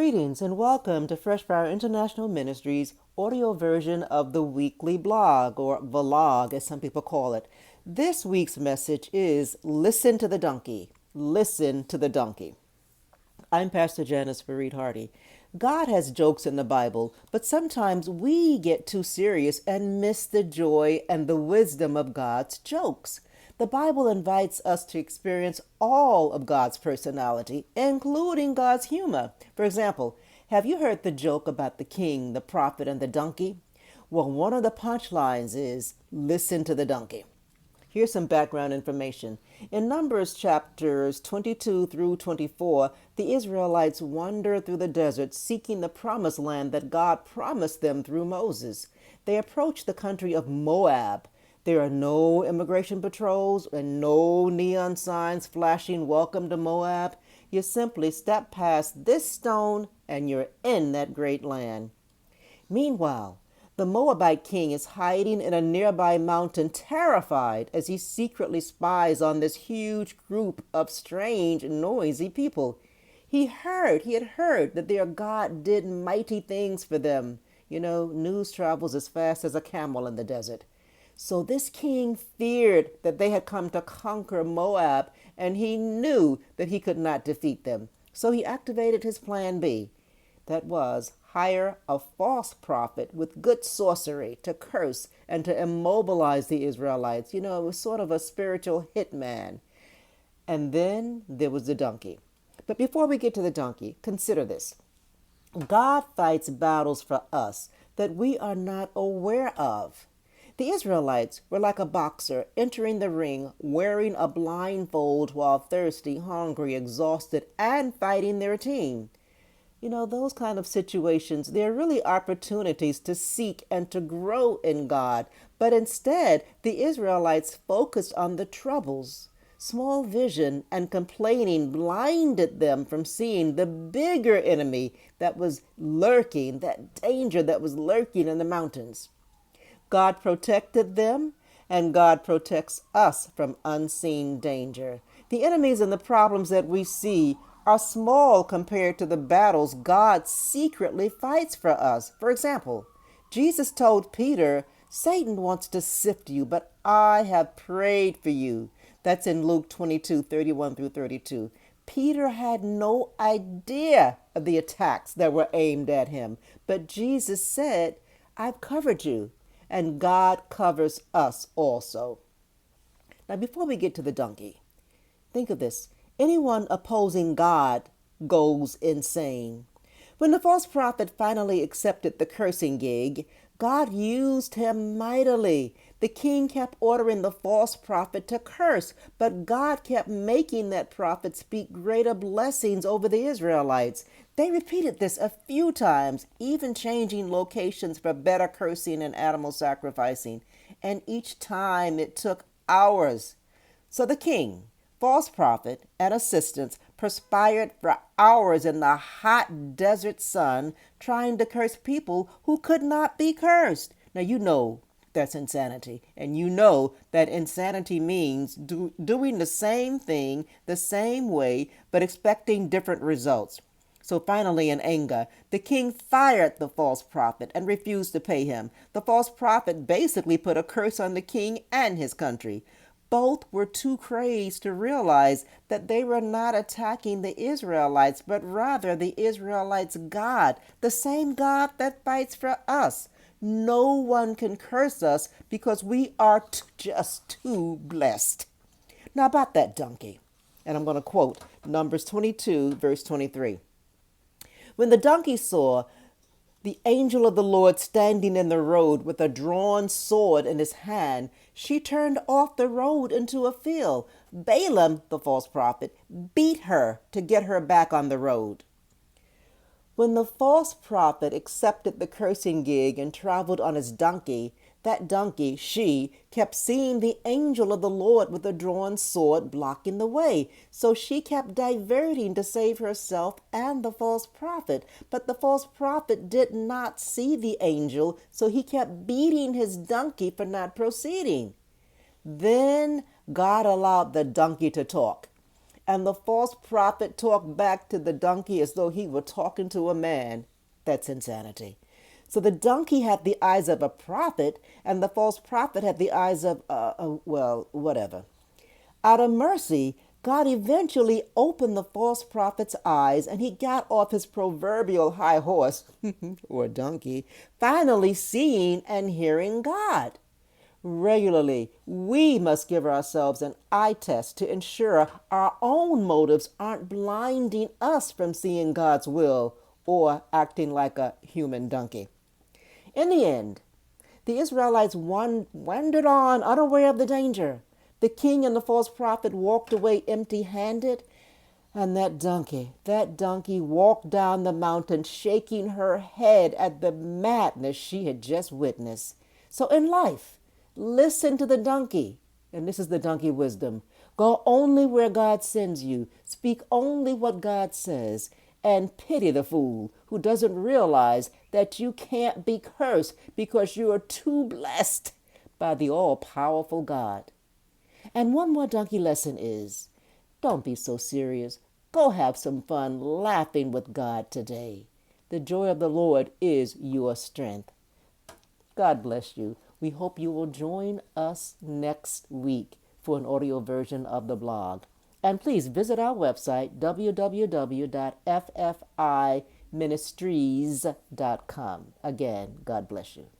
Greetings and welcome to Fresh Fire International Ministries audio version of the weekly blog, or vlog as some people call it. This week's message is Listen to the Donkey. Listen to the Donkey. I'm Pastor Janice Fareed Hardy. God has jokes in the Bible, but sometimes we get too serious and miss the joy and the wisdom of God's jokes. The Bible invites us to experience all of God's personality, including God's humor. For example, have you heard the joke about the king, the prophet, and the donkey? Well, one of the punchlines is, listen to the donkey. Here's some background information. In Numbers chapters 22 through 24, the Israelites wander through the desert seeking the promised land that God promised them through Moses. They approach the country of Moab. There are no immigration patrols and no neon signs flashing welcome to Moab. You simply step past this stone and you're in that great land. Meanwhile, the Moabite king is hiding in a nearby mountain, terrified as he secretly spies on this huge group of strange, noisy people. He had heard that their God did mighty things for them. You know, news travels as fast as a camel in the desert. So this king feared that they had come to conquer Moab, and he knew that he could not defeat them. So he activated his plan B. That was, hire a false prophet with good sorcery to curse and to immobilize the Israelites. You know, it was sort of a spiritual hitman. And then there was the donkey. But before we get to the donkey, consider this. God fights battles for us that we are not aware of. The Israelites were like a boxer entering the ring wearing a blindfold while thirsty, hungry, exhausted, and fighting their team. You know, those kind of situations, they're really opportunities to seek and to grow in God. But instead, the Israelites focused on the troubles. Small vision and complaining blinded them from seeing the bigger enemy that was lurking, that danger that was lurking in the mountains. God protected them, and God protects us from unseen danger. The enemies and the problems that we see are small compared to the battles God secretly fights for us. For example, Jesus told Peter, Satan wants to sift you, but I have prayed for you. That's in Luke 22:31 through 32. Peter had no idea of the attacks that were aimed at him, but Jesus said, I've covered you. And God covers us also. Now, before we get to the donkey, think of this. Anyone opposing God goes insane. When the false prophet finally accepted the cursing gig, God used him mightily. The king kept ordering the false prophet to curse, but God kept making that prophet speak greater blessings over the Israelites. They repeated this a few times, even changing locations for better cursing and animal sacrificing. And each time it took hours. So the king, false prophet, and assistants perspired for hours in the hot desert sun trying to curse people who could not be cursed. Now, you know that's insanity. And you know that insanity means doing the same thing the same way, but expecting different results. So finally, in anger, the king fired the false prophet and refused to pay him. The false prophet basically put a curse on the king and his country. Both were too crazed to realize that they were not attacking the Israelites, but rather the Israelites' God, the same God that fights for us. No one can curse us because we are just too blessed. Now about that donkey, and I'm going to quote Numbers 22, verse 23. When the donkey saw the angel of the Lord standing in the road with a drawn sword in his hand, she turned off the road into a field. Balaam, the false prophet, beat her to get her back on the road. When the false prophet accepted the cursing gig and traveled on his donkey, that donkey, she, kept seeing the angel of the Lord with a drawn sword blocking the way. So she kept diverting to save herself and the false prophet. But the false prophet did not see the angel, so he kept beating his donkey for not proceeding. Then God allowed the donkey to talk. and the false prophet talked back to the donkey as though he were talking to a man. That's insanity. So the donkey had the eyes of a prophet, and the false prophet had the eyes of, well, whatever. Out of mercy, God eventually opened the false prophet's eyes and he got off his proverbial high horse, or donkey, finally seeing and hearing God. Regularly, we must give ourselves an eye test to ensure our own motives aren't blinding us from seeing God's will or acting like a human donkey. In the end, the Israelites wandered on, unaware of the danger. The king and the false prophet walked away empty-handed, and that donkey walked down the mountain shaking her head at the madness she had just witnessed. So in life, listen to the donkey, and this is the donkey wisdom. Go only where God sends you, speak only what God says, and pity the fool who doesn't realize that you can't be cursed because you are too blessed by the all-powerful God. And one more donkey lesson is, don't be so serious. Go have some fun laughing with God today. The joy of the Lord is your strength. God bless you. We hope you will join us next week for an audio version of the blog. And please visit our website, www.ffIministries.com. Again, God bless you.